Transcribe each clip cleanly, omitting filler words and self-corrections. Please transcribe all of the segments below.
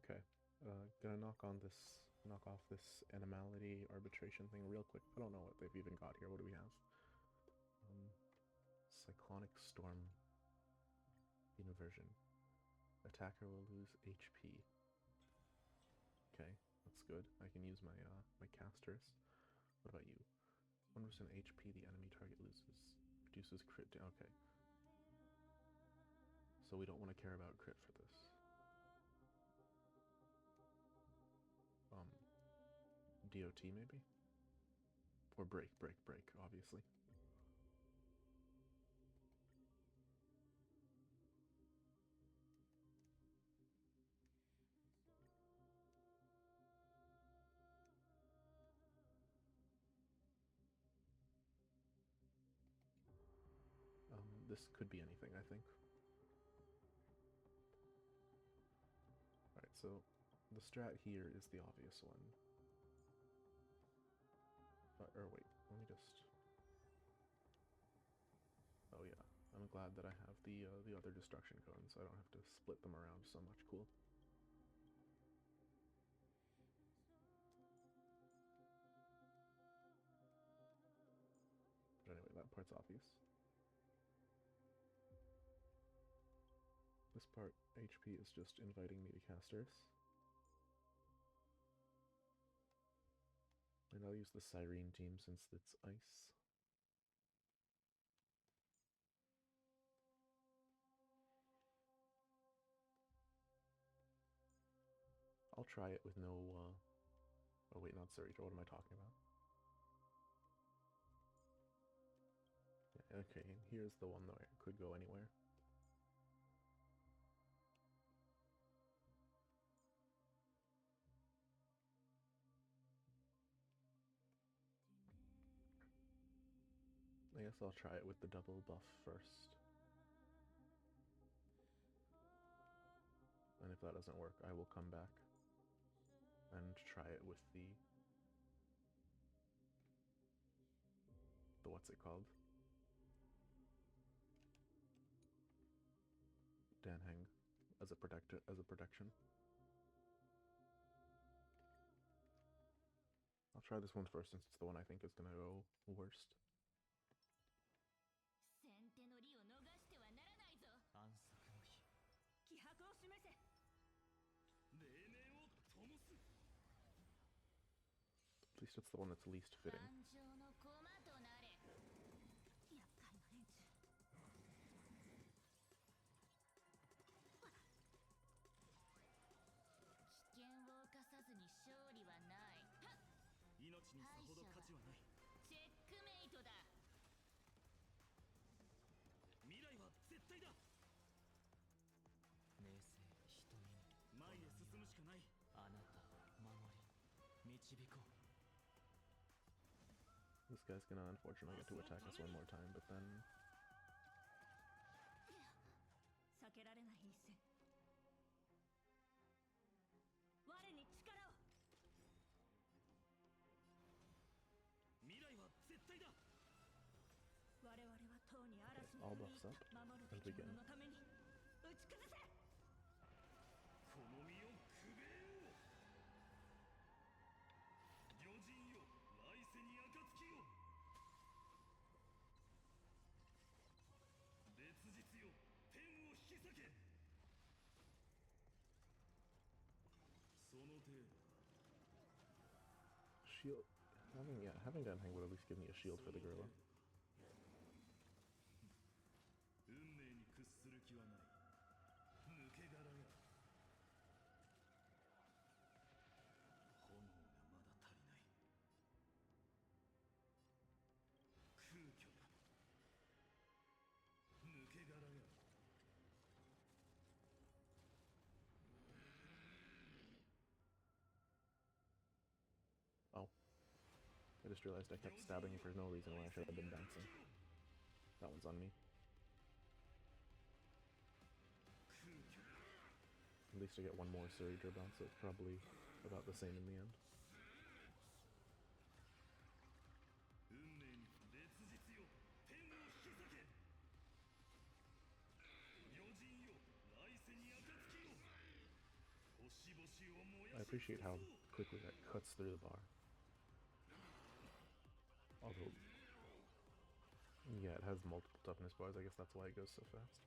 Okay. Gonna knock off this Anomaly arbitration thing real quick. I don't know what they've even got here. What do we have? Cyclonic Storm Inversion. Attacker will lose HP. Okay, that's good. I can use my my casters. What about you? 1% HP the enemy target loses. Reduces crit. Okay. So we don't want to care about crit for this. DOT maybe? Or break, obviously. This could be anything, I think. Alright, so the strat here is the obvious one. Or wait, let me just... Oh yeah, I'm glad that I have the other destruction cones, so I don't have to split them around so much. Cool. But anyway, that part's obvious. This part, HP, is just inviting me to casters. And I'll use the Cyrene team since it's ice. I'll try it with no, oh wait, not Surrey. What am I talking about? Yeah, okay, and here's the one that could go anywhere. I guess I'll try it with the double buff first. And if that doesn't work, I will come back and try it with the what's it called? Danhang as a protection. I'll try this one first since it's the one I think is gonna go worst. At least it's the one that's least fitting. This guy's gonna unfortunately get to attack us one more time, but then... Okay, all buffs up, and begin. Shield. Having Danhang would at least give me a shield for the gorilla. Oh. I just realized I kept stabbing him for no reason when I should have been dancing. That one's on me. At least I get one more Surrey Durban, so it's probably about the same in the end. appreciate how quickly that cuts through the bar. Although, yeah, it has multiple toughness bars, I guess that's why it goes so fast.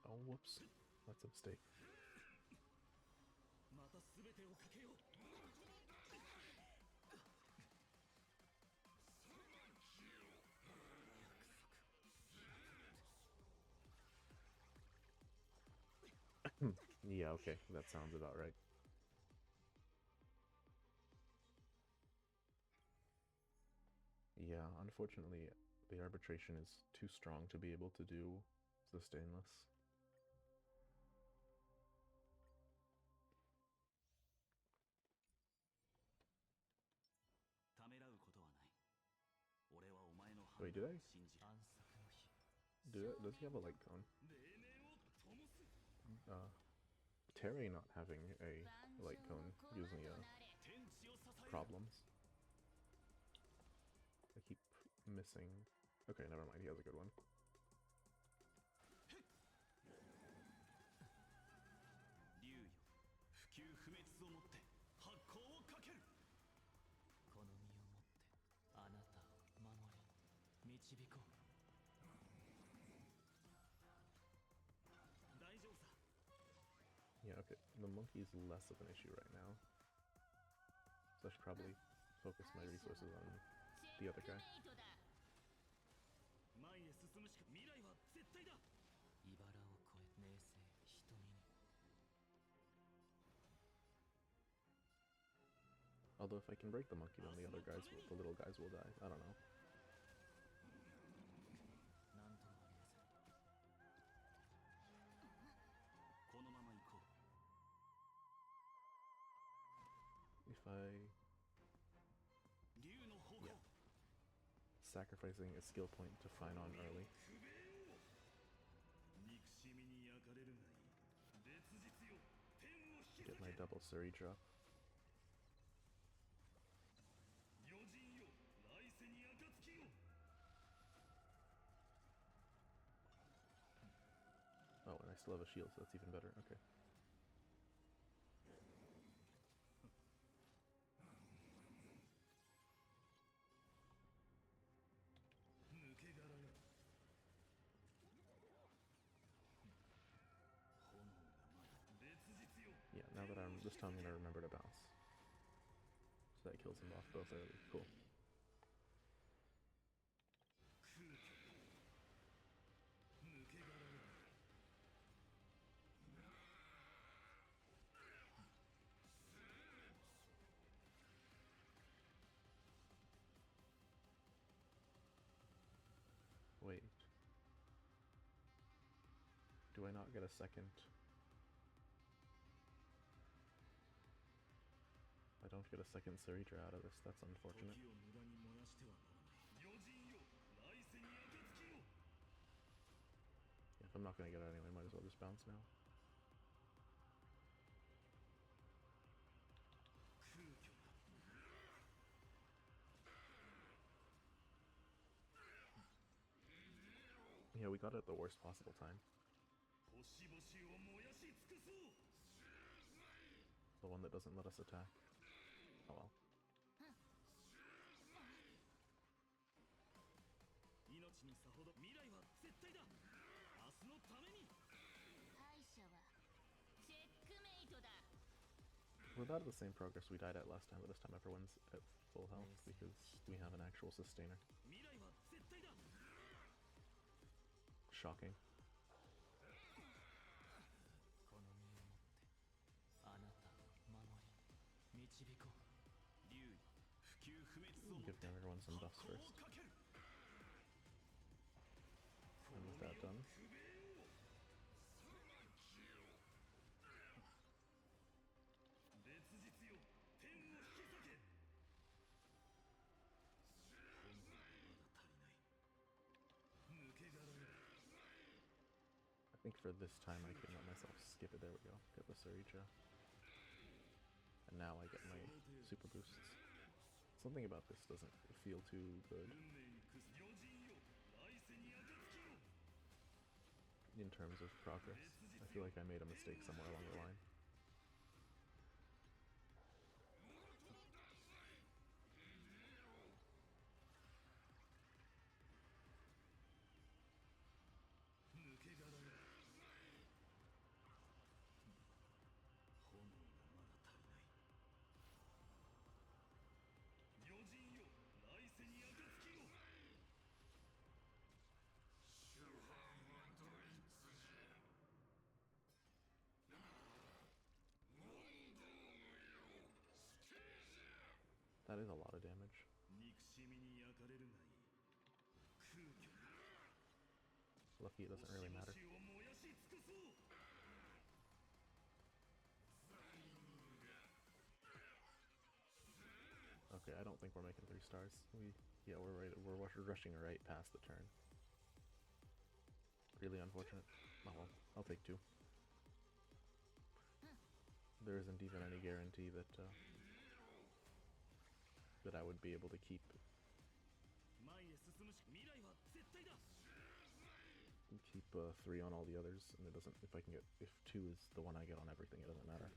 Oh, whoops. That's a mistake. Yeah, okay, that sounds about right. Yeah, unfortunately, the arbitration is too strong to be able to do the stainless. Wait, does he have a light cone? Terry not having a light cone gives me problems. I keep missing. Okay, never mind, he has a good one. Yeah, okay, the monkey's less of an issue right now. So I should probably focus my resources on the other guy. Although if I can break the monkey, then the little guys will die. I don't know. If I... Yeah. Sacrificing a skill point to Fine on early. Get my double Suri drop. Oh, and I still have a shield, so that's even better. Okay. Yeah, now that this time I'm gonna remember to bounce. So that kills him off both early. Cool. Wait. Do I not get a second? I don't get a second Suritra out of this. That's unfortunate. If I'm not gonna get it anyway, might as well just bounce now. Yeah, we got it at the worst possible time. The one that doesn't let us attack. Oh well. We're about at the same progress we died at last time, but this time everyone's at full health because we have an actual sustainer. Shocking. Give everyone some buffs first. And with that done, I think for this time I can let myself skip it. There we go. Get the Suritra. And now I get my super boosts. Something about this doesn't feel too good in terms of progress. I feel like I made a mistake somewhere along the line. That is a lot of damage. Lucky it doesn't really matter. Okay, I don't think we're making 3 stars. We're rushing right past the turn. Really unfortunate. Oh well, I'll take 2. There isn't even any guarantee that that I would be able to keep 3 on all the others, and it doesn't. If 2 is the one I get on everything, it doesn't matter.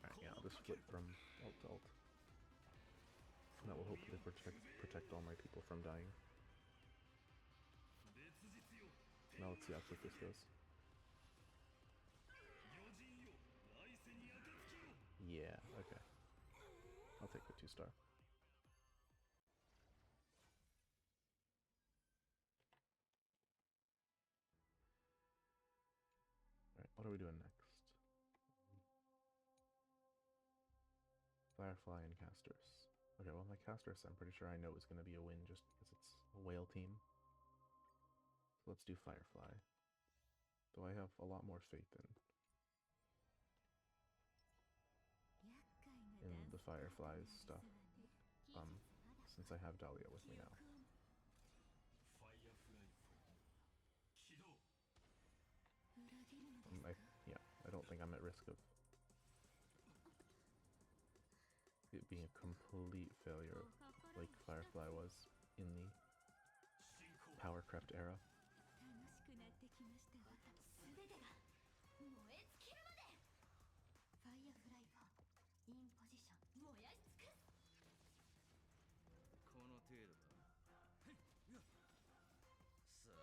Alright, yeah, I'll just flip from alt to alt. And that will hopefully protect all my people from dying. Now let's see how quick this goes. Yeah, okay. I'll take the 2-star. Alright, what are we doing next? Firefly and Casters. Okay, well my Casters I'm pretty sure I know is going to be a win just because it's a whale team. So let's do Firefly. Though I have a lot more faith in the Firefly's stuff. Since I have Dahlia with me now. I don't think I'm at risk of it being a complete failure like Firefly was in the Power Crept era.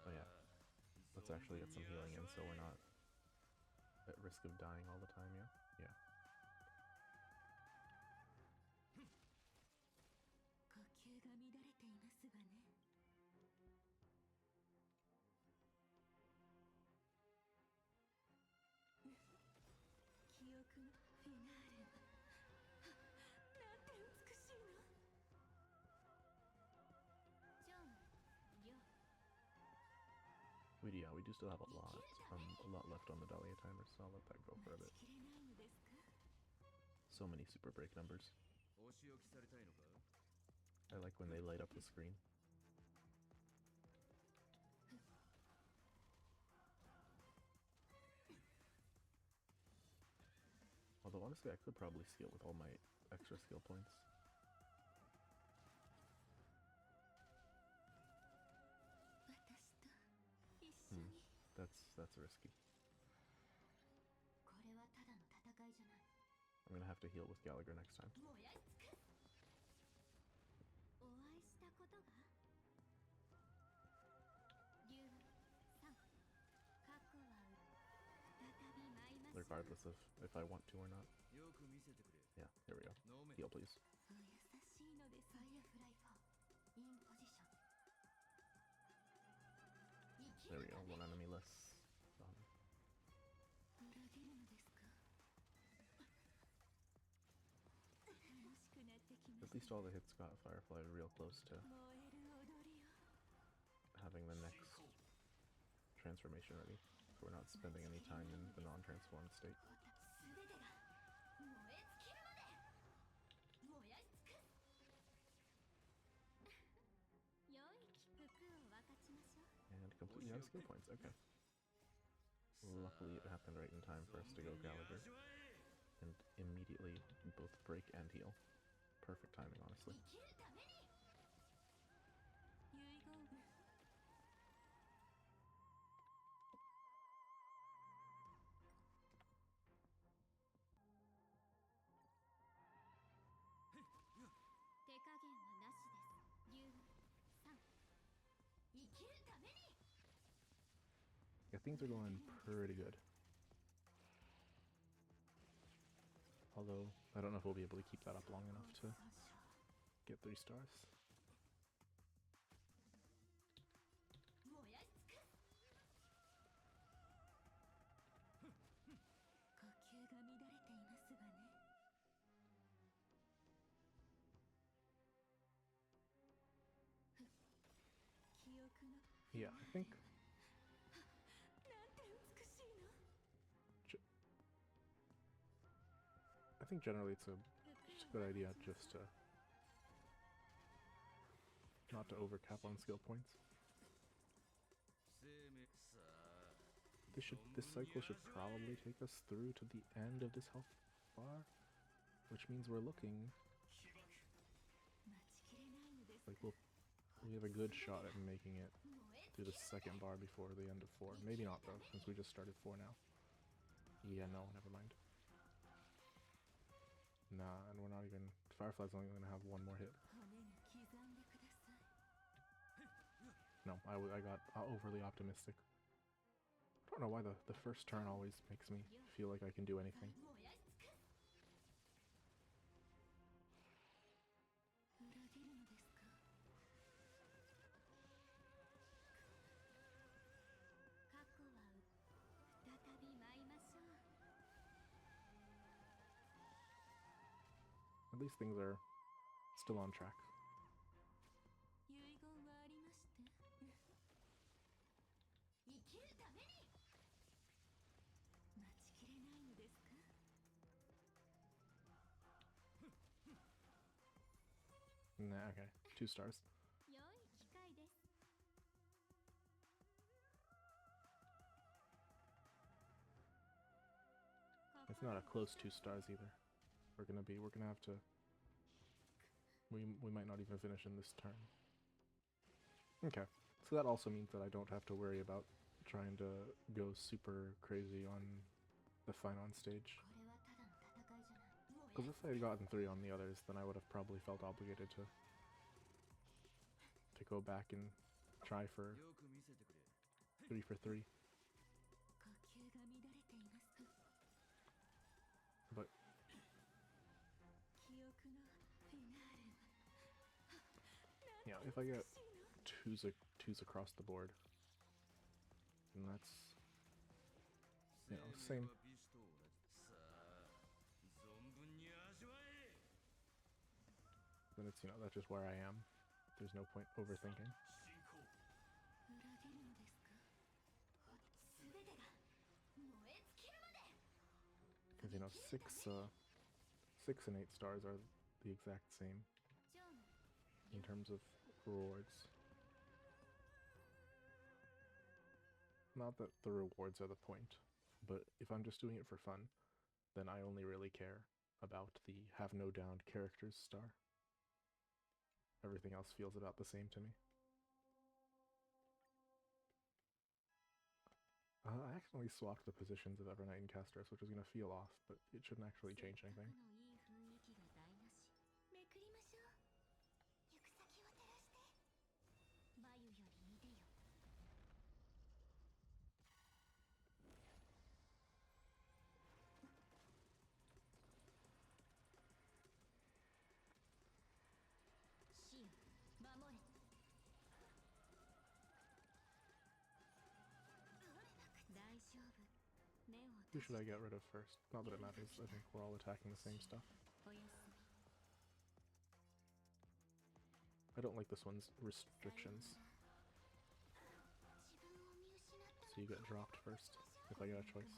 Oh yeah, let's actually get some healing in so we're not at risk of dying all the time, yeah? Yeah. We do still have a lot left on the Dahlia timer, so I'll let that go for a bit. So many super break numbers. I like when they light up the screen. Although honestly, I could probably skill with all my extra skill points. That's risky. I'm gonna have to heal with Gallagher next time. Regardless of if I want to or not. Yeah, there we go. Heal, please. There we go, one enemy less. At least all the hits got Firefly real close to having the next transformation ready, so we're not spending any time in the non-transformed state. And completely out of skill points, okay. Luckily it happened right in time for us to go Gallagher. And immediately both break and heal. Perfect timing, honestly. Yeah, things are going pretty good. Although, I don't know if we'll be able to keep that up long enough to get 3 stars. Yeah, I think generally it's a good idea just to not to overcap on skill points. This cycle should probably take us through to the end of this health bar, which means we're looking like we have a good shot at making it through the second bar before the end of 4. Maybe not though, since we just started 4 now. Yeah, no, never mind. Nah, and we're not even... Firefly's only going to have 1 more hit. No, I got overly optimistic. I don't know why the first turn always makes me feel like I can do anything. At least things are still on track. Nah, okay. 2 stars. It's not a close 2 stars either. We're gonna have to... We might not even finish in this turn. Okay, so that also means that I don't have to worry about trying to go super crazy on the Finon stage. Because if I had gotten 3 on the others, then I would have probably felt obligated to go back and try for 3 for 3. But yeah, if I get twos across the board, and that's, you know, same. Then it's, you know, that's just where I am. There's no point overthinking. Because, you know, 6 and 8 stars are the exact same in terms of rewards. Not that the rewards are the point, but if I'm just doing it for fun, then I only really care about the have no downed characters star. Everything else feels about the same to me. I accidentally swapped the positions of Evernight and Castros, which is going to feel off, but it shouldn't actually change anything. Who should I get rid of first? Not that it matters, I think we're all attacking the same stuff. I don't like this one's restrictions. So you get dropped first, if I get a choice.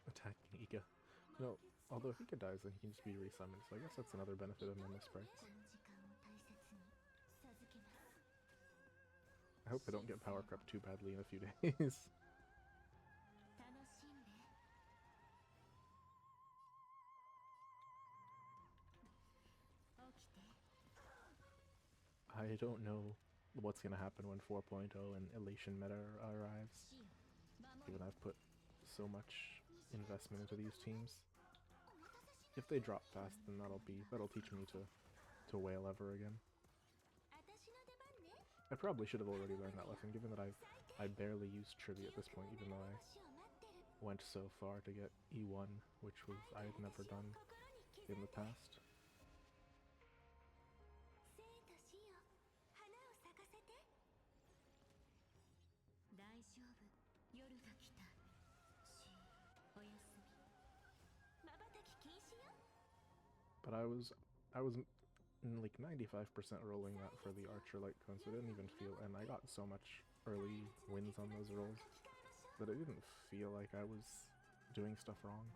Attacking Ika. No, although if Ika dies, then he can just be resummoned, so I guess that's another benefit of Mima Sprites. I hope I don't get power crept too badly in a few days. I don't know what's gonna happen when 4.0 and Elation meta arrives, given I've put so much investment into these teams. If they drop fast, then that'll teach me to whale ever again. I probably should have already learned that lesson, given that I barely used Trivia at this point, even though I went so far to get E1, which I had never done in the past. But I was like 95% rolling that for the Archer light cone, so it didn't even feel, and I got so much early wins on those rolls that it didn't feel like I was doing stuff wrong.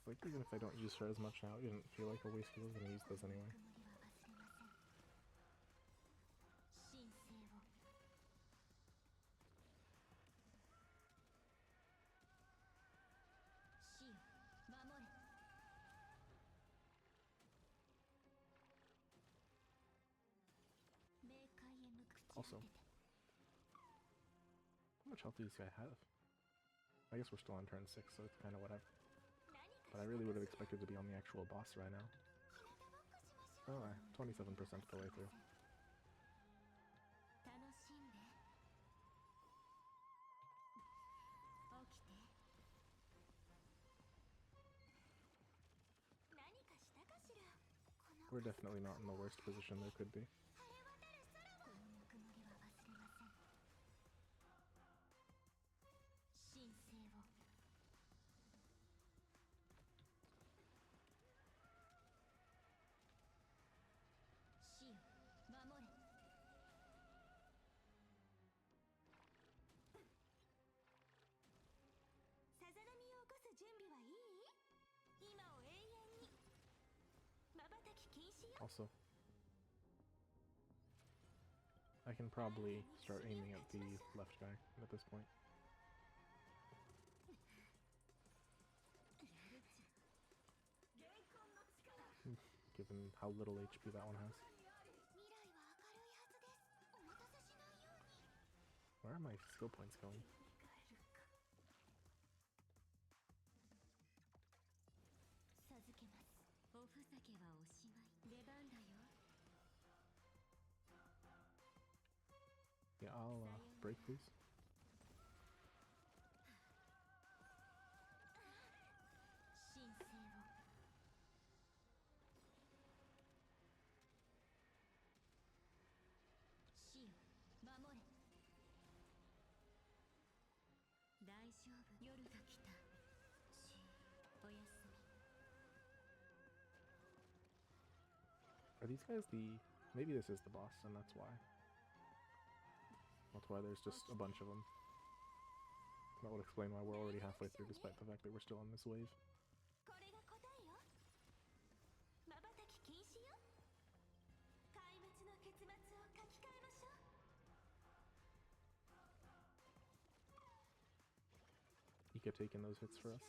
Like, even if I don't use her as much now, it didn't feel like a waste because I was gonna use those anyway. Also, how much health do these guys have? I guess we're still on turn 6, so it's kind of whatever. But I really would have expected to be on the actual boss right now. Oh, 27% of the way through. We're definitely not in the worst position there could be. Also, I can probably start aiming at the left guy at this point. Given how little HP that one has. Where are my skill points going? Yeah, I'll break, please. Are these guys the... Maybe this is the boss, and that's why. That's why there's just a bunch of them. That would explain why we're already halfway through, despite the fact that we're still on this wave. Ika taking those hits for us.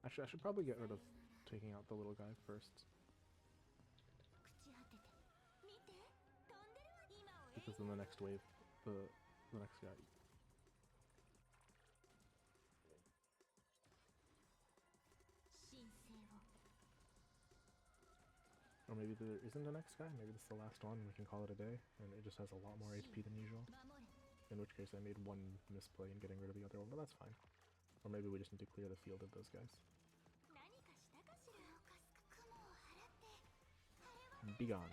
Actually, I should probably get rid of taking out the little guy first. Because in the next wave, the next guy. Or maybe there isn't a next guy, maybe this is the last one and we can call it a day, and it just has a lot more HP than usual. In which case I made one misplay in getting rid of the other one, but that's fine. Or maybe we just need to clear the field of those guys. Be gone.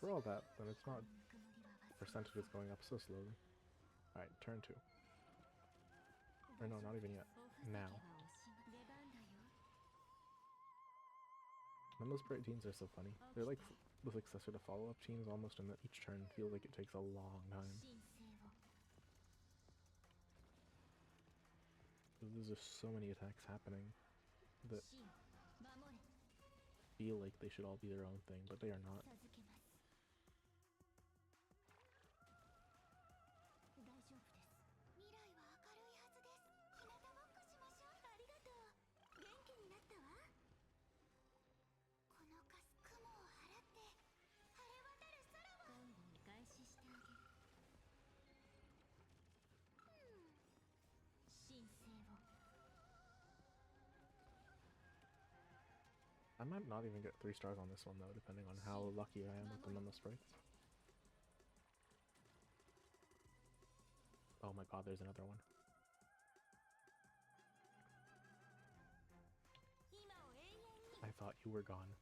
For all that, then it's not percentages going up so slowly. Alright, turn 2. Or no, not even yet. Now. And those Sprite teams are so funny. They're like the successor to follow-up teams almost, and each turn feels like it takes a long time. There's just so many attacks happening that feel like they should all be their own thing, but they are not. I might not even get 3 stars on this one though, depending on how lucky I am with the memo sprites. Oh my god, there's another one. I thought you were gone.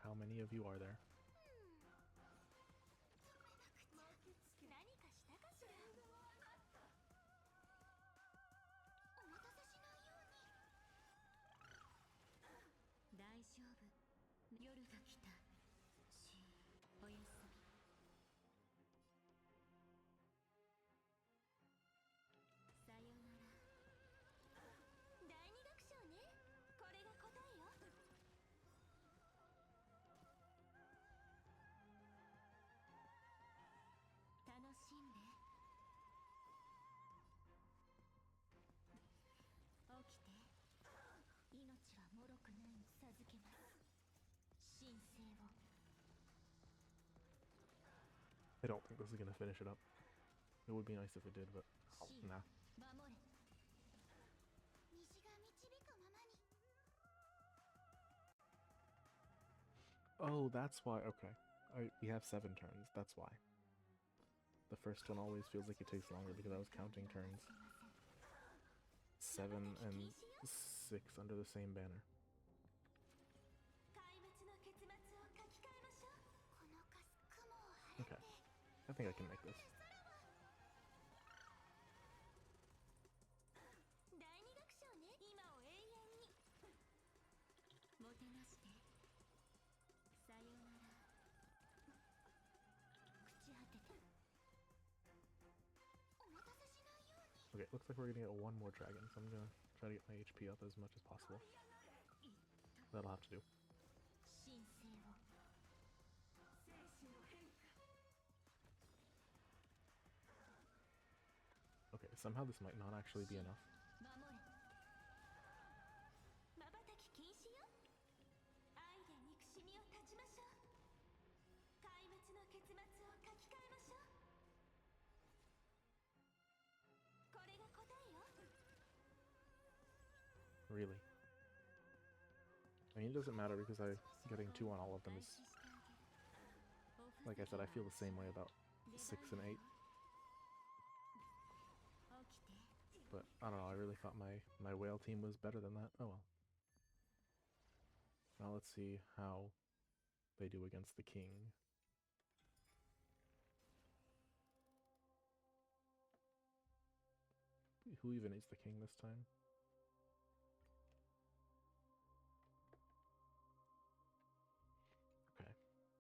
How many of you are there? I don't think this is gonna finish it up. It would be nice if it did, but nah. Oh, that's why. Okay. We have 7 turns, that's why. The first one always feels like it takes longer because I was counting turns. 7 and 6 under the same banner. Okay. I think I can make this. Okay, looks like we're gonna get 1 more dragon, so I'm gonna try to get my HP up as much as possible. That'll have to do. Okay, somehow this might not actually be enough. Really? I mean, it doesn't matter because getting 2 on all of them is... Like I said, I feel the same way about 6 and 8. But, I don't know, I really thought my whale team was better than that. Oh well. Now let's see how they do against the king. Who even is the king this time? Okay.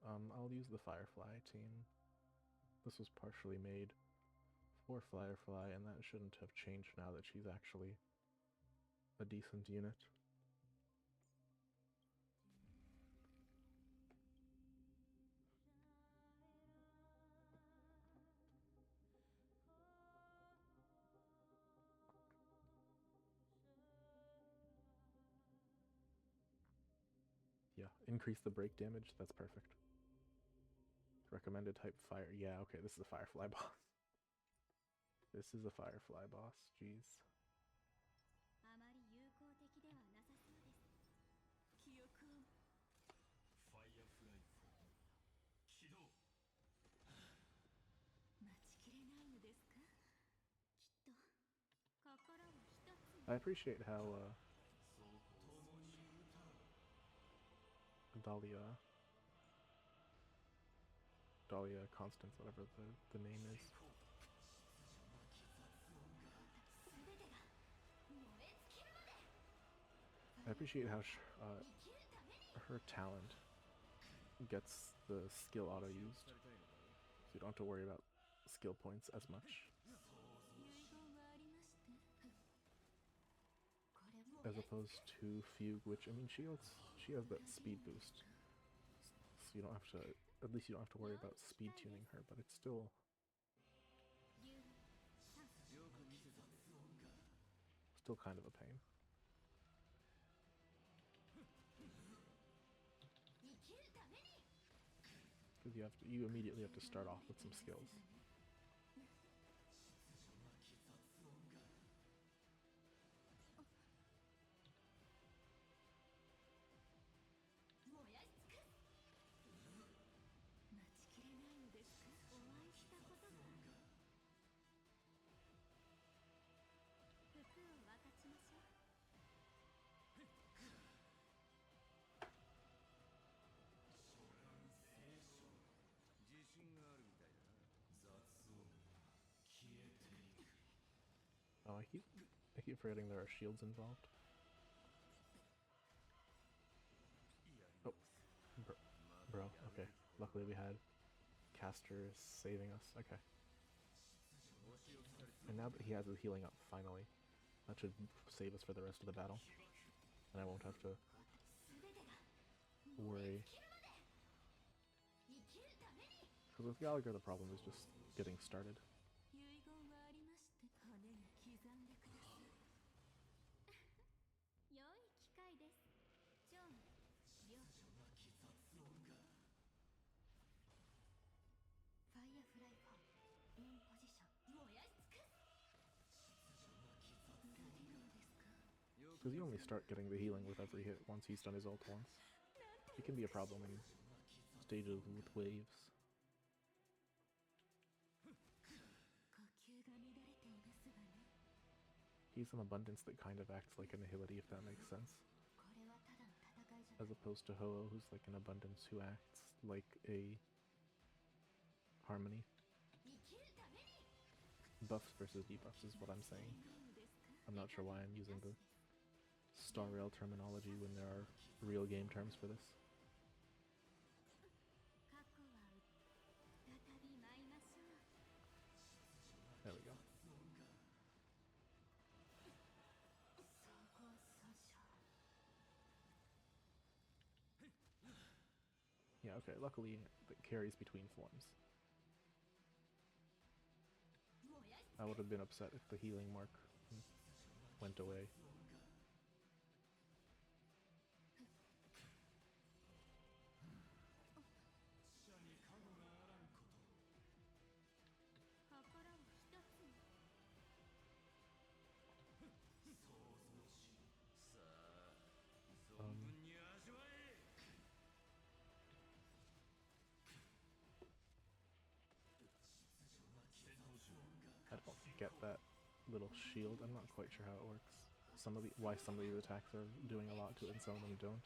I'll use the Firefly team. This was partially made Or Firefly, and that shouldn't have changed now that she's actually a decent unit. Yeah, increase the break damage, that's perfect. Recommended type fire. Yeah, okay, this is a Firefly boss. This is a Firefly boss, jeez. I appreciate how Dahlia Constance, whatever the name is. I appreciate how her talent gets the skill auto used, so you don't have to worry about skill points as much. As opposed to Fugue, which, I mean, she has that speed boost, so you don't have to, at least you don't have to worry about speed tuning her, but it's still kind of a pain. Because you immediately have to start off with some skills. Oh, I keep forgetting there are shields involved. Oh, bro, okay. Luckily we had casters saving us, okay. And now that he has his healing up, finally, that should save us for the rest of the battle. And I won't have to worry. Because with Gallagher the problem is just getting started. Because you only start getting the healing with every hit once he's done his ult once. It can be a problem in stages with waves. He's an abundance that kind of acts like a nihility, if that makes sense. As opposed to Ho-Oh, who's like an abundance who acts like a harmony. Buffs versus debuffs is what I'm saying. I'm not sure why I'm using the Star Rail terminology when there are real game terms for this. There we go. Yeah, okay, luckily it carries between forms. I would have been upset if the healing mark went away. I don't get that little shield. I'm not quite sure how it works. Why some of these attacks are doing a lot to it and some of them don't.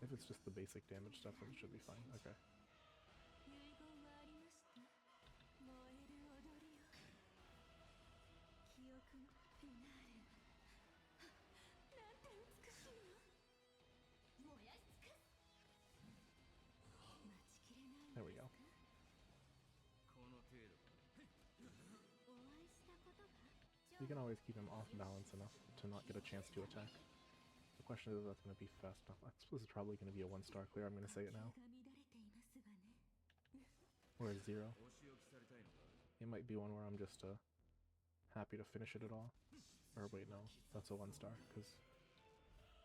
If it's just the basic damage stuff, then it should be fine. Okay. There You can always keep him off balance enough to not get a chance to attack. The question is if that's going to be fast enough. I suppose it's probably going to be a 1-star clear, I'm going to say it now. Or a 0. It might be one where I'm just happy to finish it at all. Or wait, no, that's a 1-star, because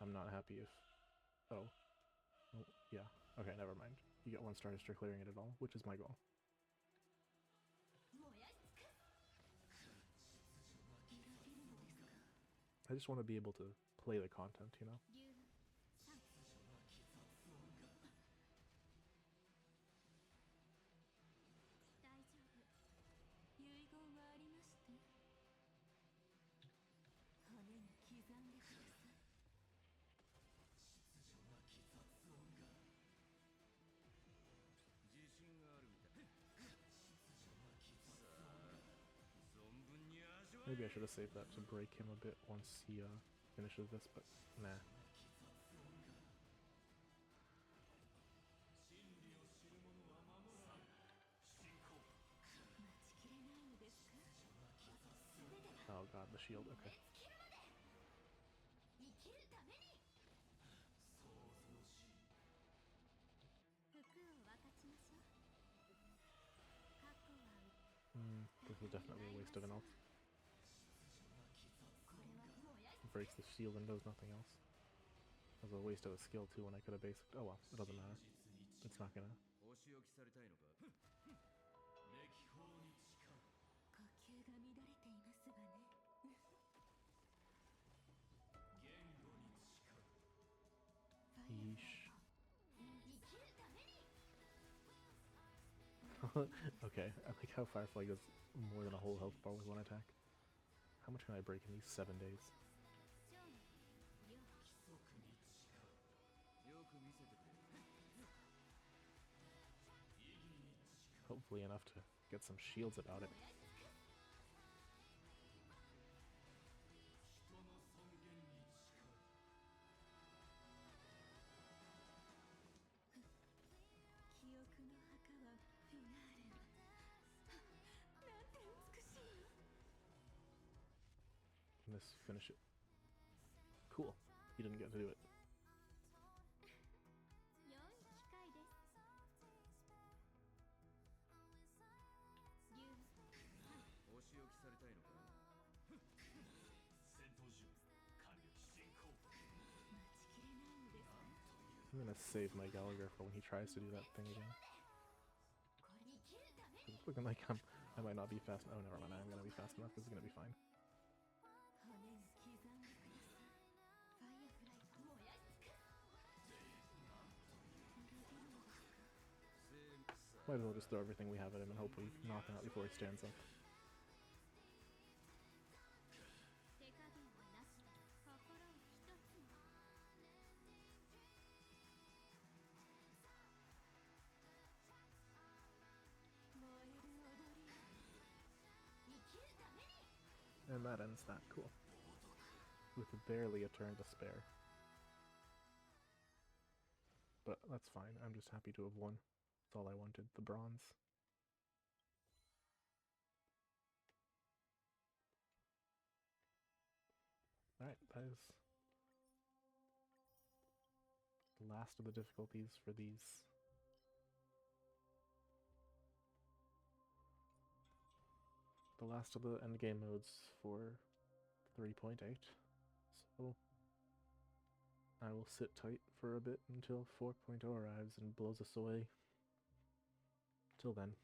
I'm not happy if... Oh. Oh, yeah. Okay, never mind. You get 1 star just for clearing it at all, which is my goal. I just want to be able to play the content, you know? Maybe I should have saved that to break him a bit once he finishes this, but nah. Oh god, the shield, okay. This is definitely a waste of an ult. Breaks the shield and does nothing else. It was a waste of a skill too when I could have basic. Oh well, it doesn't matter. It's not gonna. Yeesh. Okay, I like how Firefly does more than a whole health bar with 1 attack. How much can I break in these 7 days? Hopefully enough to get some shields about it. Can this finish it? Cool. He didn't get to do it. I'm gonna save my Gallagher for when he tries to do that thing again. It's looking like I might not be fast. Oh, never mind. I'm gonna be fast enough. This is gonna be fine. Might as well just throw everything we have at him and hope we knock him out before he stands up. And that ends that. Cool. With barely a turn to spare. But that's fine. I'm just happy to have won. That's all I wanted. The bronze. Alright, that is the last of the difficulties for these. The last of the endgame modes for 3.8. So I will sit tight for a bit until 4.0 arrives and blows us away. Till then.